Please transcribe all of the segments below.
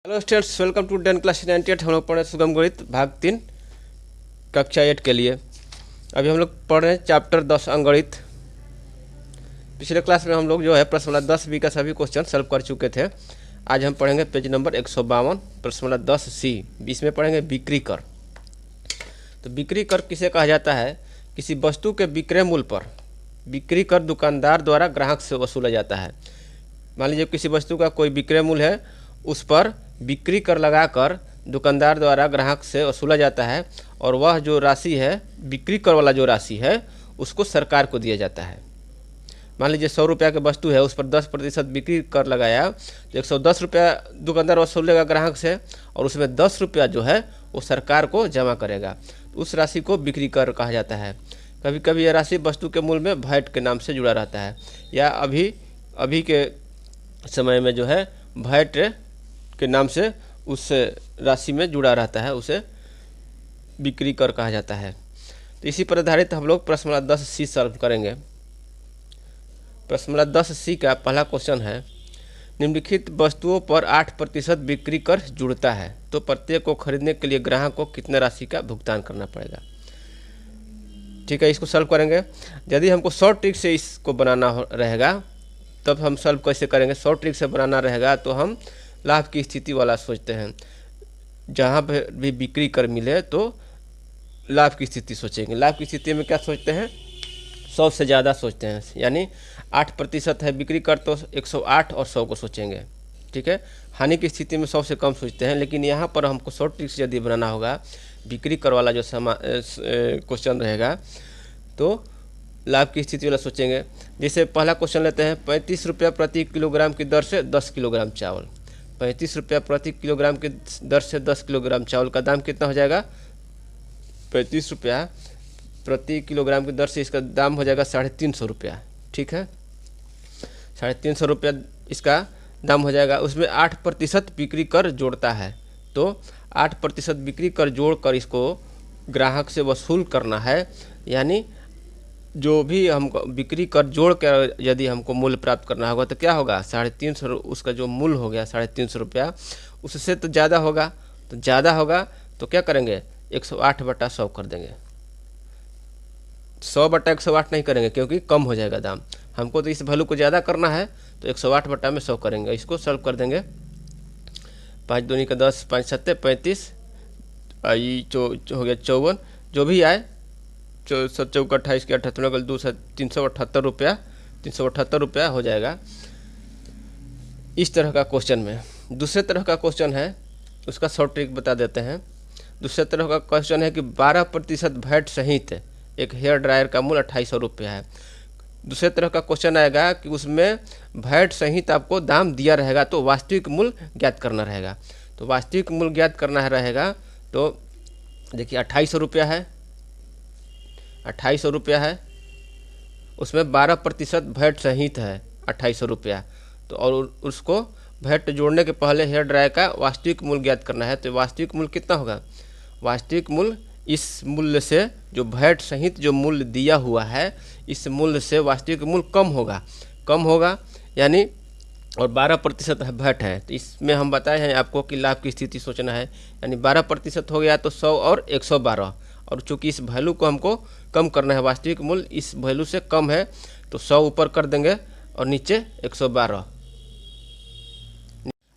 Hello students, welcome to 10 class 98। हम लोग पढ़ रहे हैं सुगम गणित भाग 3 कक्षा 8 के लिए। अभी हम लोग पढ़ रहे हैं चैप्टर 10 अंकगणित। पिछले क्लास में हम लोग जो है प्रश्न वाला 10B का सभी क्वेश्चन सॉल्व कर चुके थे। आज हम पढ़ेंगे पेज नंबर 152 प्रश्न वाला 10C। बीच में पढ़ेंगे बिक्री कर। तो बिक्री कर किसे कहा जाता है? किसी वस्तु के विक्रय मूल्य पर बिक्री कर दुकानदार द्वारा ग्राहक से वसूला जाता है। मान लीजिए किसी वस्तु का कोई विक्रय मूल्य है, उस पर बिक्री कर लगाकर दुकानदार द्वारा ग्राहक से वसूला जाता है और वह जो राशि है, बिक्री कर वाला जो राशि है, उसको सरकार को दिया जाता है। मान लीजिए 100 रुपया की वस्तु है, उस पर 10% बिक्री कर लगाया तो 110 रुपया दुकानदार वसूलेगा ग्राहक से और उसमें 10 रुपया जो है वो सरकार को जमा करेगा। उस राशि को बिक्री कर कहा जाता है। कभी कभी यह राशि वस्तु के मूल्य में वैट के नाम से जुड़ा रहता है, या अभी के समय में जो है वैट के नाम से उस राशि में जुड़ा रहता है, उसे बिक्री कर कहा जाता है। तो इसी पर आधारित हम लोग प्रश्न वाला 10C सॉल्व करेंगे। प्रश्न वाला 10C का पहला क्वेश्चन है, निम्नलिखित वस्तुओं पर 8% बिक्री कर जुड़ता है तो प्रत्येक को खरीदने के लिए ग्राहक को कितने राशि का भुगतान करना पड़ेगा। ठीक है, इसको सॉल्व करेंगे। यदि हमको शॉर्ट ट्रिक से इसको बनाना रहेगा तब हम सॉल्व कैसे करेंगे? शॉर्ट ट्रिक से बनाना रहेगा तो हम लाभ की स्थिति वाला सोचते हैं। जहाँ पर भी बिक्री कर मिले तो लाभ की स्थिति सोचेंगे। लाभ की स्थिति में क्या सोचते हैं? 100 से ज़्यादा सोचते हैं, यानी 8% है बिक्री कर तो 108 और 100 को सोचेंगे। ठीक है, हानि की स्थिति में 100 से कम सोचते हैं। लेकिन यहाँ पर हमको शॉर्ट ट्रिक से यदि बनाना होगा, बिक्री कर वाला जो क्वेश्चन रहेगा तो लाभ की स्थिति वाला सोचेंगे। जैसे पहला क्वेश्चन लेते हैं, 35 रुपया प्रति किलोग्राम की दर से 10 किलोग्राम चावल। 35 रुपया प्रति किलोग्राम की दर से 10 किलोग्राम चावल का दाम कितना हो जाएगा? 35 रुपया प्रति किलोग्राम की दर से इसका दाम हो जाएगा 350 रुपया। ठीक है, 350 रुपया इसका दाम हो जाएगा। उसमें 8% बिक्री कर जोड़ता है, तो 8% बिक्री कर जोड़कर इसको ग्राहक से वसूल करना है। यानी जो भी हमको बिक्री कर जोड़ कर यदि हमको मूल्य प्राप्त करना होगा तो क्या होगा? 350, उसका जो मूल्य हो गया 350 रुपया, उससे तो ज़्यादा होगा। तो ज़्यादा होगा तो क्या करेंगे? 108/100 कर देंगे। 100/108 नहीं करेंगे क्योंकि कम हो जाएगा दाम। हमको तो इस वैल्यू को ज़्यादा करना है तो 108/100 करेंगे। इसको सॉल्व कर देंगे। 5 दूनी का 10, 5 सत्ते 35, हो गया 54, जो भी आए 7 चौका 28 के 78 2 378 रुपया, 378 रुपया हो जाएगा। इस तरह का क्वेश्चन में दूसरे तरह का क्वेश्चन है, उसका शॉर्ट ट्रिक बता देते हैं। दूसरे तरह का क्वेश्चन है कि 12% वैट सहित एक हेयर ड्रायर का मूल्य 2800 रुपया है। दूसरे तरह का क्वेश्चन आएगा कि उसमें वैट सहित आपको दाम दिया रहेगा तो वास्तविक मूल्य ज्ञात करना रहेगा। तो वास्तविक मूल्य ज्ञात करना रहेगा तो देखिए 2800 रुपया है, 2800 रुपया है, उसमें 12% वैट सहित है 2800 रुपया। तो और उसको वैट जोड़ने के पहले हेयर ड्रायर का वास्तविक मूल्य ज्ञात करना है। तो वास्तविक मूल्य कितना होगा? वास्तविक मूल्य इस मूल्य से, जो वैट सहित जो मूल्य दिया हुआ है, इस मूल्य से वास्तविक मूल्य कम होगा यानी, और 12% वैट है। तो इसमें हम बताए हैं आपको कि लाभ की स्थिति सोचना है। यानी 12% हो गया तो 100 और 112, और चूंकि इस वैल्यू को हमको कम करना है, वास्तविक मूल्य इस वैल्यू से कम है तो 100 ऊपर कर देंगे और नीचे 112।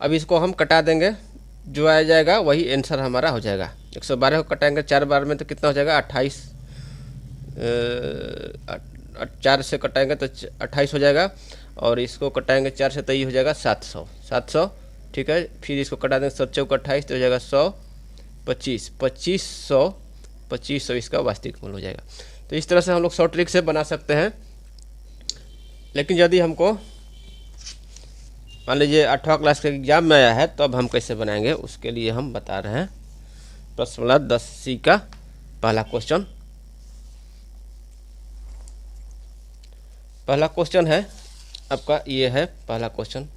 अब इसको हम कटा देंगे, जो आ जाएगा वही आंसर हमारा हो जाएगा। 112 को कटाएंगे 4 बार में तो कितना हो जाएगा? 28, 4 से कटाएंगे तो 28 हो जाएगा, और इसको कटाएंगे 4 से तो ये हो जाएगा 700। ठीक है, फिर इसको कटा देंगे 7 चौका 28 तो हो जाएगा 100, 2500 इसका वास्तविक मूल्य हो जाएगा। तो इस तरह से हम लोग शॉर्ट ट्रिक से बना सकते हैं। लेकिन यदि हमको मान लीजिए 8वां क्लास के एग्जाम में आया है तो अब हम कैसे बनाएंगे, उसके लिए हम बता रहे हैं। प्रश्न वाला 10C का पहला क्वेश्चन है आपका, ये है पहला क्वेश्चन।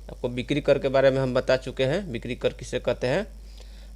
आपको बिक्री कर के बारे में हम बता चुके हैं, बिक्री कर किसे कहते हैं।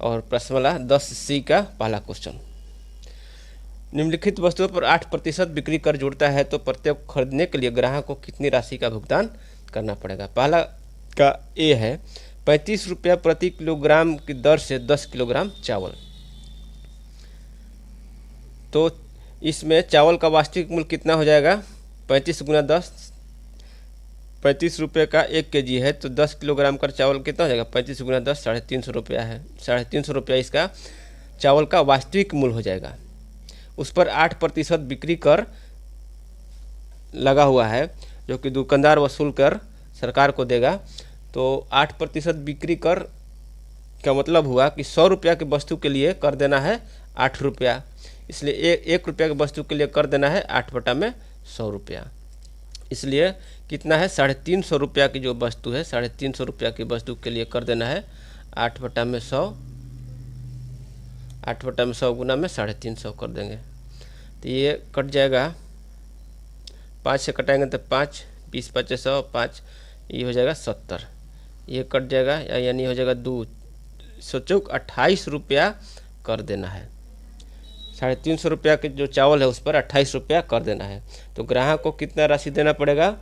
और प्रश्न वाला 10C का पहला क्वेश्चन, निम्नलिखित वस्तुओं पर 8% बिक्री कर जुड़ता है तो प्रत्येक खरीदने के लिए ग्राहक को कितनी राशि का भुगतान करना पड़ेगा। पहला का ए है ₹35 प्रति किलोग्राम की दर से 10 किलोग्राम चावल। तो इसमें चावल का वास्तविक मूल्य कितना हो जाएगा? 35 गुना 10, ₹35 का 1 केजी है, तो 10 किलोग्राम का चावल कितना हो जाएगा? 35 गुना 10 ₹350 है। ₹350 इसका चावल का वास्तविक मूल्य हो जाएगा। उस पर 8% बिक्री कर लगा हुआ है, जो कि दुकानदार वसूल कर सरकार को देगा। तो 8% बिक्री कर का मतलब हुआ कि ₹100 की वस्तु के लिए कर देना है ₹8, इसलिए ₹1 की वस्तु के लिए कर देना है 8/100। इसलिए कितना है? ₹350 की जो वस्तु है, ₹350 की वस्तु के लिए कर देना है 8/100, 8/100 गुना में 350 कर देंगे, तो ये कट जाएगा। 5 से कटाएंगे तो 5, 20 5 100, 5, ये हो जाएगा 70, ये कट जाएगा, यानी हो जाएगा 2, सोचो ₹28 कर देना है। ₹350 के जो चावल है उस पर ₹28 कर देना है। तो ग्राहक को कितना राशि देना पड़ेगा?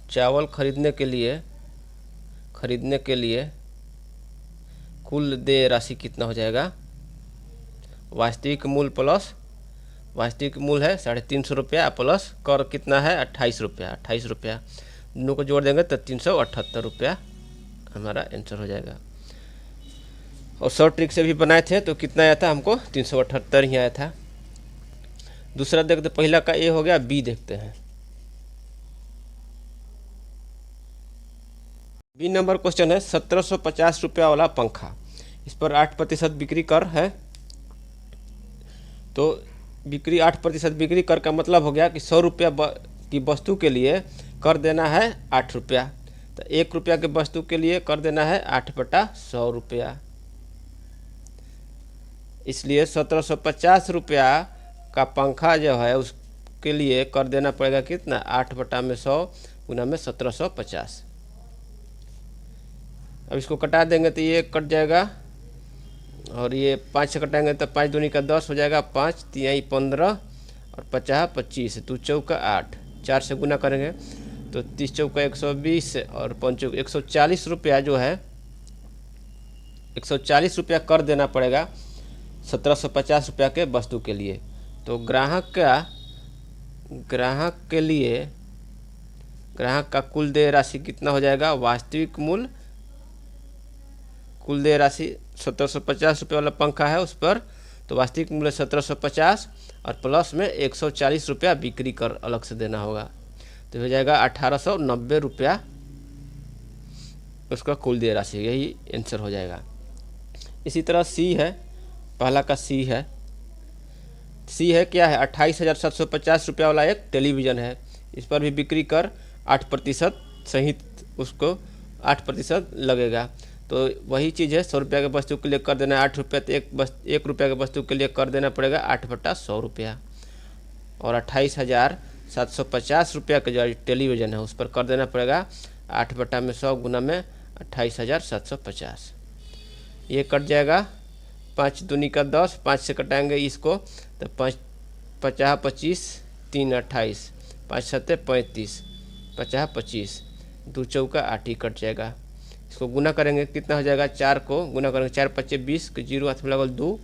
चावल खरीदने के लिए कुल देय राशि कितना हो जाएगा? वास्तविक मूल्य प्लस वास्तविक मूल्य है ₹350 प्लस कर कितना है? ₹28। दोनों को जोड़ देंगे तो ₹378 हमारा आंसर हो जाएगा। और शॉर्ट ट्रिक से भी बनाए थे तो कितना आया था हमको? 378 ही आया था। दूसरा देखते, पहला का ए हो गया, बी देखते हैं। बी नंबर क्वेश्चन है ₹1750 वाला पंखा, इस पर 8% बिक्री कर है। तो बिक्री 8% बिक्री कर का मतलब हो गया कि ₹100 की वस्तु के लिए कर देना है ₹8, तो ₹1 के वस्तु के लिए कर देना है 8/100। इसलिए ₹1750 का पंखा जो है उसके लिए कर देना पड़ेगा कितना? 8/100 गुना में 1750। अब इसको कटा देंगे तो ये कट जाएगा, और ये 5 से कटाएंगे तो 5 दूनी का 10 हो जाएगा, 5 3 15 और 50 25, 2 चौका 8, 4 से गुना करेंगे तो 30 चौका 120 और 5 चौका ₹140 जो है, ₹140 कर देना पड़ेगा ₹1750 के वस्तु के लिए। तो ग्राहक का कुल देय राशि कितना हो जाएगा? वास्तविक मूल्य कुल देय राशि ₹1750 वाला पंखा है उस पर, तो वास्तविक मूल्य 1750 और प्लस में ₹140 बिक्री कर अलग से देना होगा, तो हो जाएगा ₹1890 उसका कुल देय राशि। यही आंसर हो जाएगा। इसी तरह सी है, पहला का सी है क्या है? ₹28,750 वाला एक टेलीविज़न है, इस पर भी बिक्री कर 8% सहित उसको 8% लगेगा। तो वही चीज़ है, ₹100 के वस्तु के लिए कर देना है ₹8, तो ₹1 के वस्तु के लिए कर देना पड़ेगा 8/100, और ₹28,750 का जो टेलीविज़न है उस पर कर देना पड़ेगा 8/100 गुना में 28,750। ये कट जाएगा, 5 दूनी का 10, 5 से कटाएंगे इसको तो 5 50 25 3 28, 5 7 35, 50 25, 2 चौका 8 ही कट जाएगा। इसको गुना करेंगे कितना हो जाएगा? 4 को गुना करेंगे, 4 5 20 के 0 हाथ में लगल 2,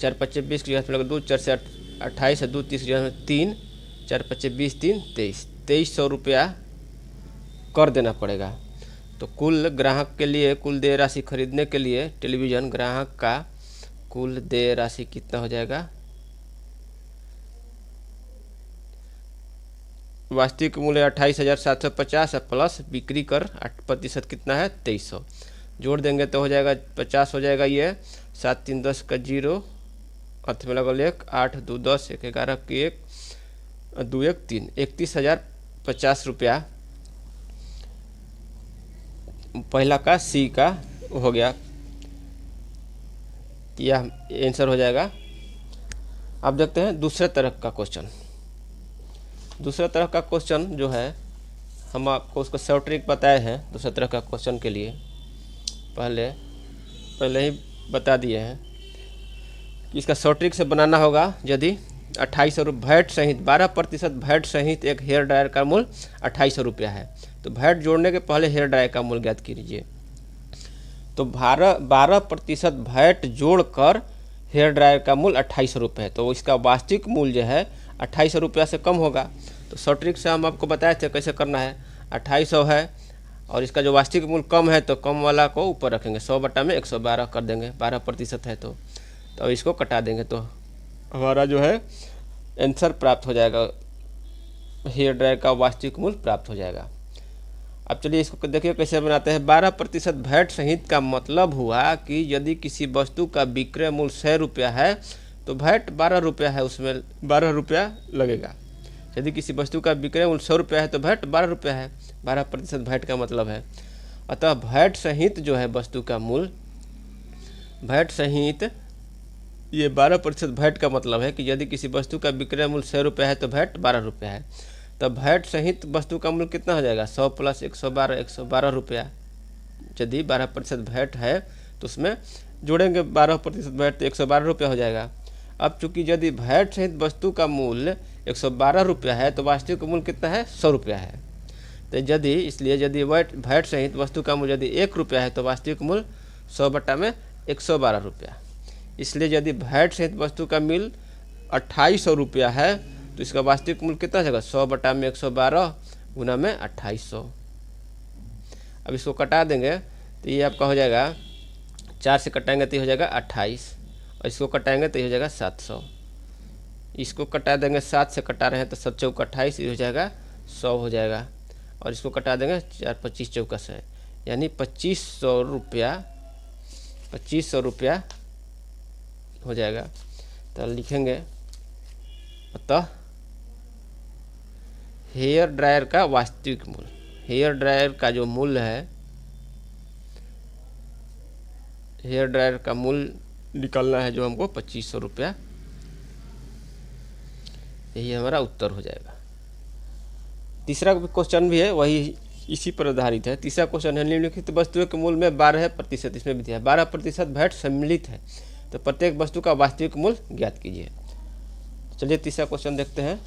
4 5 20 के हाथ में लगल 2, 4 से 28 2 30 के 3, 4 5 20 3 23, ₹2300 कर देना पड़ेगा। तो कुल ग्राहक के लिए कुल देय राशि खरीदने के लिए टेलीविज़न ग्राहक का कुल देय राशि कितना हो जाएगा? वास्तविक मूल्य 28,750 प्लस बिक्री कर 8% कितना है? 2300। जोड़ देंगे तो हो जाएगा 50 हो जाएगा। ये 7 3 10 का 0, अर्थ में लगल 1, 8 2 10 1 11 की 1 2 1 3, ₹31,050 पहला का सी का हो गया, यह आंसर हो जाएगा। अब देखते हैं दूसरे तरह का क्वेश्चन। दूसरा तरह का क्वेश्चन जो है हम आपको उसका शॉर्ट ट्रिक बताए हैं। दूसरा तरह का क्वेश्चन के लिए पहले ही बता दिए हैं कि इसका शॉर्ट ट्रिक से बनाना होगा। यदि 2800 वैट सहित 12% वैट सहित एक हेयर ड्रायर का मूल्य 2800 रुपया है, तो वैट जोड़ने के पहले हेयर ड्रायर का मूल्य ज्ञात कीजिए। तो 12% वैट जोड़कर हेयर ड्रायर का मूल्य 2800 रुपये है, तो इसका वास्तविक मूल्य जो है 2800 रुपया से कम होगा। तो शॉर्ट ट्रिक से हम आपको बताए थे कैसे करना है। 2800 है और इसका जो वास्तविक मूल्य कम है तो कम वाला को ऊपर रखेंगे, 100 बटा में 112 कर देंगे, 12% है तो इसको कटा देंगे तो हमारा जो है आंसर प्राप्त हो जाएगा, हेयर ड्रायर का वास्तविक मूल्य प्राप्त हो जाएगा। अब चलिए इसको देखिए कैसे बनाते हैं। 12% वैट सहित का मतलब हुआ कि यदि किसी वस्तु का विक्रय मूल्य 100 रुपया है तो वैट 12 रुपया है, उसमें 12 रुपया लगेगा। यदि किसी वस्तु का विक्रय मूल्य 100 रुपया है तो वैट 12 रुपया है, 12% वैट का मतलब है। अतः वैट सहित जो है वस्तु का मूल्य, वैट सहित ये 12% वैट का मतलब है कि यदि किसी वस्तु का विक्रय मूल्य 100 रुपया है तो वैट 12 रुपया है। तब वैट सहित वस्तु का मूल्य कितना हो जाएगा, 100 प्लस 112, 112 रुपया। यदि 12% वैट है तो उसमें जोड़ेंगे 12% वैट तो 112 रुपया हो जाएगा। अब चूंकि यदि वैट सहित वस्तु का मूल्य 112 रुपया है तो वास्तविक मूल्य कितना है, 100 रुपया है। तो यदि वैट सहित वस्तु का मूल्य यदि 1 रुपया है तो वास्तविक मूल्य 100 बटा में 112 रुपया। इसलिए यदि वैट सहित वस्तु का मूल्य 2800 रुपया है तो इसका वास्तविक मूल्य कितना जाएगा, 100 बटा में 112 गुना में 2800। अब इसको कटा देंगे तो ये आपका हो जाएगा, 4 से कटाएंगे तो ये हो जाएगा 28 और इसको कटाएंगे तो ये हो जाएगा 700। इसको कटा देंगे, 7 से कटा रहे हैं तो 7 चौक 28, ये हो जाएगा 100 हो जाएगा। और इसको कटा देंगे 4 25 चौका 100, यानी 2500 रुपया हो जाएगा। तो लिखेंगे अतः हेयर ड्रायर का वास्तविक मूल्य, हेयर ड्रायर का जो मूल्य है, हेयर ड्रायर का मूल्य निकालना है जो हमको 2500 रुपया, यही हमारा उत्तर हो जाएगा। तीसरा क्वेश्चन भी है, वही इसी पर आधारित है। तीसरा क्वेश्चन है, निम्नलिखित वस्तुओं के मूल्य में 12%, इसमें भी दिया है 12% वैट सम्मिलित है, तो प्रत्येक वस्तु का वास्तविक मूल्य ज्ञात कीजिए। चलिए तीसरा क्वेश्चन देखते हैं।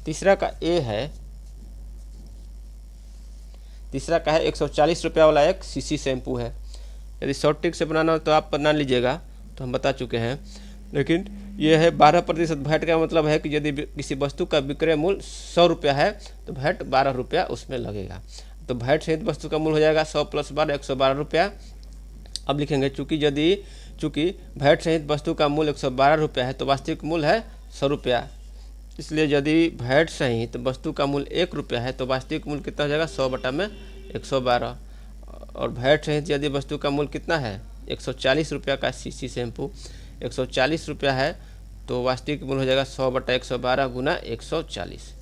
तीसरा का ए है, तीसरा का है 140 रुपया वाला एक सीसी शैम्पू है। यदि शॉर्ट ट्रिक से बनाना हो तो आप बना लीजिएगा, तो हम बता चुके हैं। लेकिन ये है 12% वैट का मतलब है कि यदि किसी वस्तु का विक्रय मूल्य 100 रुपया है तो वैट 12 रुपया उसमें लगेगा। तो वैट सहित वस्तु का मूल्य हो जाएगा 100 प्लस 12 112 रुपया। अब लिखेंगे चूँकि वैट सहित वस्तु का मूल्य 112 रुपया है तो वास्तविक मूल्य है 100 रुपया। इसलिए यदि वैट सहित वस्तु का मूल्य 1 रुपया है तो वास्तविक मूल्य कितना हो जाएगा, 100 बटा में 112। और वैट सहित यदि वस्तु का मूल्य कितना है, 140 रुपया का सीसी शैम्पू 140 रुपया है तो वास्तविक मूल्य हो जाएगा 100 बटा 112 गुना 140।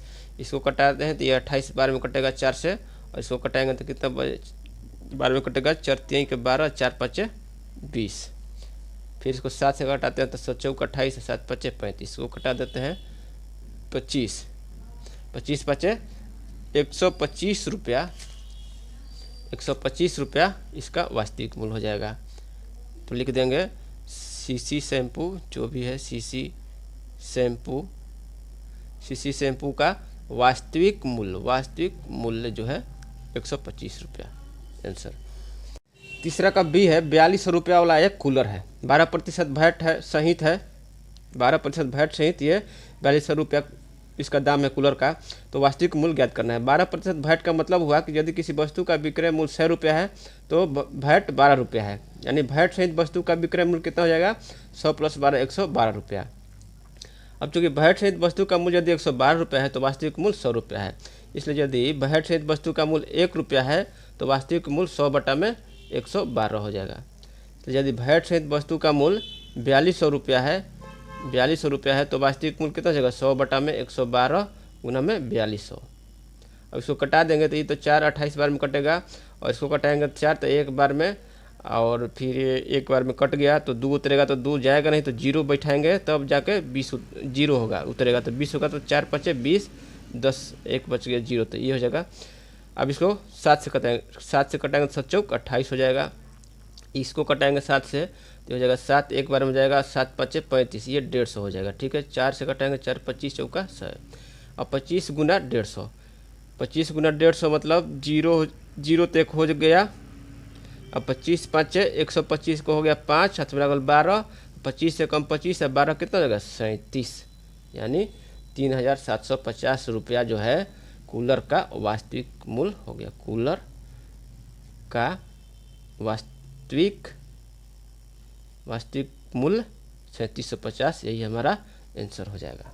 इसको कटाते हैं तो ये 28 बार में कटेगा 4 से, और इसको कटाएंगे तो कितना बार में कटेगा, 4 3 के 12, 4 5 20। फिर इसको 7 से घटाते हैं तो 7 चौक 28, 7 5 35। इसको कटा देते हैं 25, 25 5 125 रुपया, 125 रुपया इसका वास्तविक मूल्य हो जाएगा। तो लिख देंगे सीसी शैम्पू, जो भी है सीसी शैम्पू का वास्तविक मूल्य जो है 125 रुपया, आंसर। तीसरा का बी है, 4200 रुपया वाला एक कूलर है, 12% वैट है सहित है, 12% वैट सहित ये 4200 रुपया इसका दाम है कूलर का। तो वास्तविक मूल्य ज्ञात करना है। 12% वैट का मतलब हुआ कि यदि किसी वस्तु का विक्रय मूल्य 100 रुपया है तो वैट 12 रुपया है, यानी वैट सहित वस्तु का विक्रय मूल्य कितना हो जाएगा, 100 प्लस 12 112 रुपया। अब चूँकि वैट सहित वस्तु का मूल्य यदि 112 रुपया है तो वास्तविक मूल्य 100 रुपया है। इसलिए यदि वैट सहित वस्तु का मूल्य 1 रुपया है तो वास्तविक मूल्य 100 बटा में 112 हो जाएगा। तो यदि वैट सहित वस्तु का मूल्य 4200 रुपया है, 4200 रुपया है तो वास्तविक मूल्य कितना हो जाएगा, 100 बटा में 112 गुना में 4200। अब इसको कटा देंगे तो ये तो 4 28 बार में कटेगा, और इसको कटाएंगे तो 4 तो एक बार में, और फिर एक बार में कट गया तो 2 उतरेगा तो 2 जाएगा नहीं तो 0 बैठाएंगे तब जाके 20 0 होगा, उतरेगा तो 20 होगा। तो 4 5 20, 10 1 बच गया 0, तो ये हो जाएगा। अब इसको 7 से कटाएंगे, 7 से कटाएंगे तो 7 चौक 28 हो जाएगा। इसको कटाएंगे 7 से तो हो जाएगा 7, एक बार में जाएगा 7 5 35, ये 150 हो जाएगा। ठीक है, 4 से कटाएंगे 4 25 चौका 100। अब 25 गुना 150, 25 गुना 150 मतलब जीरो, जीरो तो एक हो गया। अब 25 5 125 को हो गया 5, हाथ में लागल 12, 25 से कम 25 है, 12 कितना हो जाएगा 37, यानी 3750 रुपया जो है कूलर का वास्तविक मूल्य हो गया। कूलर का वास्तविक मूल्य 3750, यही हमारा आंसर हो जाएगा।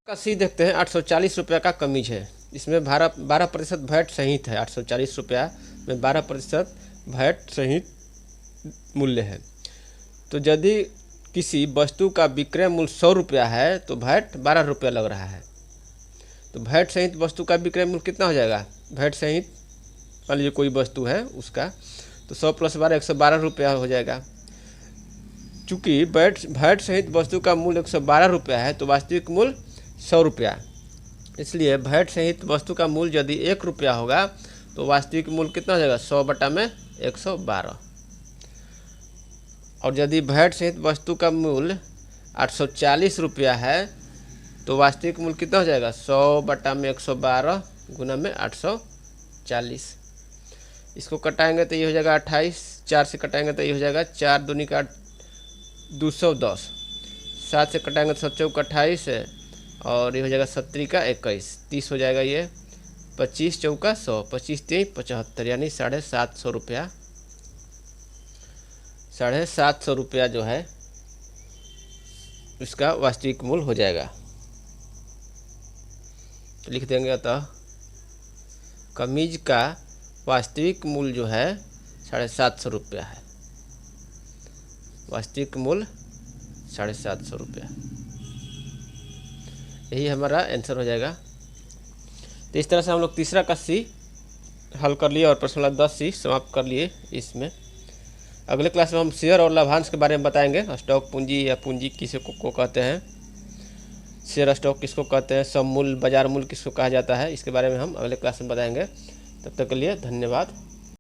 का सी देखते हैं, 840 रुपया का कमीज है, इसमें 12% वैट सहित है। 840 रुपया में 12% वैट सहित मूल्य है। तो यदि किसी वस्तु का विक्रय मूल्य 100 रुपया है तो वैट 12 रुपया लग रहा है। तो वैट सहित वस्तु का विक्रय मूल्य कितना हो जाएगा? वैट सहित मान लीजिए कोई वस्तु है उसका, तो 100 + 12 112 रुपया हो जाएगा। चूँकि वैट सहित वस्तु का मूल्य 112 रुपया है तो वास्तविक मूल्य 100 रुपया, इसलिए वैट सहित वस्तु का मूल्य यदि 1 रुपया होगा तो वास्तविक मूल्य कितना हो जाएगा? 100/112। और यदि वैट सहित वस्तु का मूल्य 840 रुपया है तो वास्तविक मूल्य कितना हो जाएगा? 100/112 गुना में 840। इसको कटाएंगे तो ये हो जाएगा 28, 4 से कटाएंगे तो ये हो जाएगा 4 दूनी का 210, 7 से कटाएंगे तो 7 चौका 28 है, और ये हो जाएगा 17 का 21, 30 हो जाएगा। ये 25 चौका 100, 25 3 75, यानी 750 रुपया, 750 रुपया जो है इसका वास्तविक मूल्य हो जाएगा। तो लिख देंगे, अतः कमीज का वास्तविक मूल्य जो है 750 रुपया है। वास्तविक मूल्य 750 रुपया, यही हमारा आंसर हो जाएगा। तो इस तरह से हम लोग तीसरा का सी हल कर लिए और प्रश्न नंबर 10 सी समाप्त कर लिए इसमें। अगले क्लास में हम शेयर और लाभांश के बारे में बताएंगे। स्टॉक पूंजी या पूंजी किसी को कहते हैं, शेयर स्टॉक किसको कहते हैं, सममूल्य बाजार मूल्य किसको कहा जाता है, इसके बारे में हम अगले क्लास में बताएंगे। तब तक के लिए धन्यवाद।